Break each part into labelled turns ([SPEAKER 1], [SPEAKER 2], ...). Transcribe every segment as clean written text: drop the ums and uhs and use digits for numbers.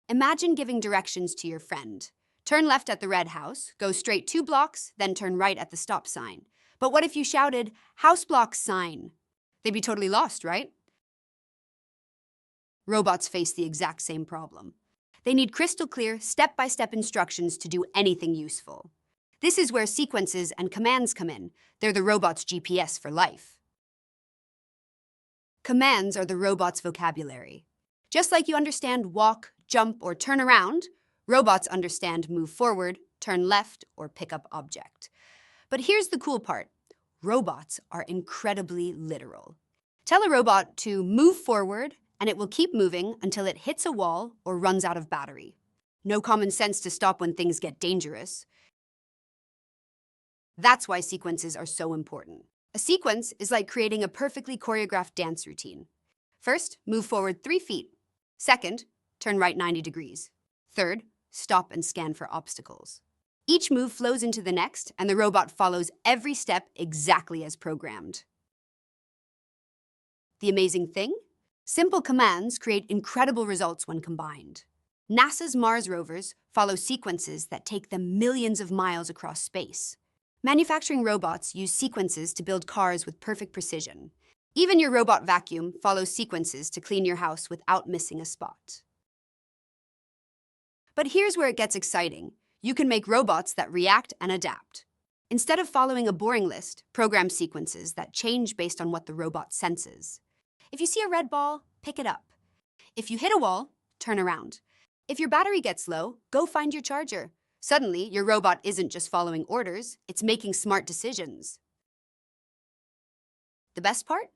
[SPEAKER 1] Imagine giving directions to your friend. Turn left at the red house, go straight 2 blocks, then turn right at the stop sign. But what if you shouted, house block sign? They'd be totally lost, right? Robots face the exact same problem. They need crystal clear, step-by-step instructions to do anything useful. This is where sequences and commands come in. They're the robot's GPS for life. Commands are the robot's vocabulary. Just like you understand walk, jump, or turn around, robots understand move forward, turn left, or pick up object. But here's the cool part. Robots are incredibly literal. Tell a robot to move forward, and it will keep moving until it hits a wall or runs out of battery. No common sense to stop when things get dangerous. That's why sequences are so important. A sequence is like creating a perfectly choreographed dance routine. First, move forward 3 feet. Second, turn right 90 degrees. Third, stop and scan for obstacles. Each move flows into the next, and the robot follows every step exactly as programmed. The amazing thing? Simple commands create incredible results when combined. NASA's Mars rovers follow sequences that take them millions of miles across space. Manufacturing robots use sequences to build cars with perfect precision. Even your robot vacuum follows sequences to clean your house without missing a spot. But here's where it gets exciting. You can make robots that react and adapt. Instead of following a boring list, program sequences that change based on what the robot senses. If you see a red ball, pick it up. If you hit a wall, turn around. If your battery gets low, go find your charger. Suddenly, your robot isn't just following orders, it's making smart decisions. The best part?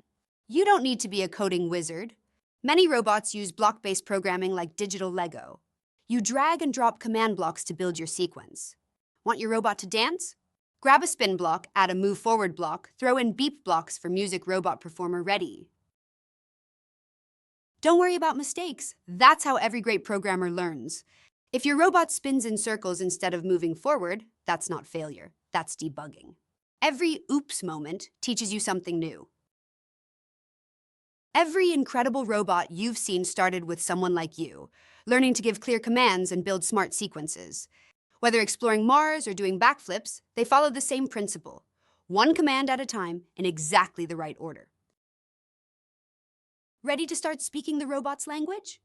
[SPEAKER 1] You don't need to be a coding wizard. Many robots use block-based programming like digital Lego. You drag and drop command blocks to build your sequence. Want your robot to dance? Grab a spin block, add a move forward block, throw in beep blocks for music robot performer ready. Don't worry about mistakes. That's how every great programmer learns. If your robot spins in circles instead of moving forward, that's not failure, that's debugging. Every oops moment teaches you something new. Every incredible robot you've seen started with someone like you, learning to give clear commands and build smart sequences. Whether exploring Mars or doing backflips, they follow the same principle. One command at a time in exactly the right order. Ready to start speaking the robot's language?